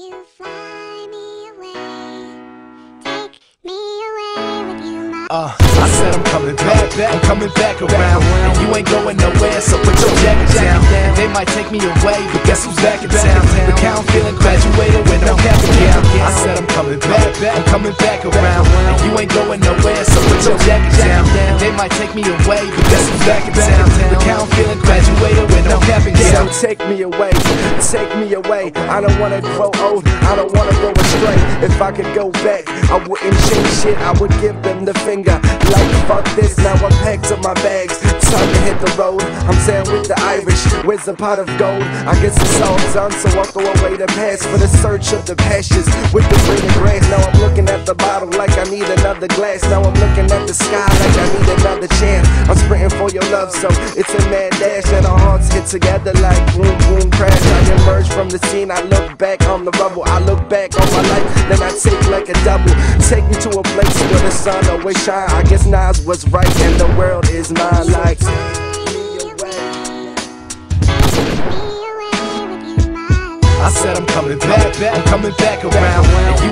you fly me away? Take me away with you, my I said I'm coming back around. And you ain't going nowhere, so put your jacket down. They might take me away, but guess who's back in town? Look how I'm feeling, graduated with no cap and gown. I said I'm coming back around. And you ain't going nowhere, so put your jacket down. They might take me away, but guess who's back in town? Look how I'm feeling, graduated with no cap and gown. So take me away. I don't wanna grow old, I don't wanna go astray. If I could go back, I wouldn't change shit, I would give them the finger. Like fuck this, now I'm packed up my bags. Time to hit the road, I'm saying with the Irish. Where's the pot of gold? I guess it's all done, so I'll throw away the past for the search of the pastures with the green grass. Now I'm looking at the bottle like I need another glass. Now I'm looking at the sky like I need another chance. I'm sprinting for your love, so it's a mad dash, and our hearts hit together like boom boom crash. I emerge from the scene, I look back on the rubble, I look back on my life, then I take like a double. Take me to a place where the sun always shine. I guess Nas was right and the world is mine. Like I said I'm coming back around. And you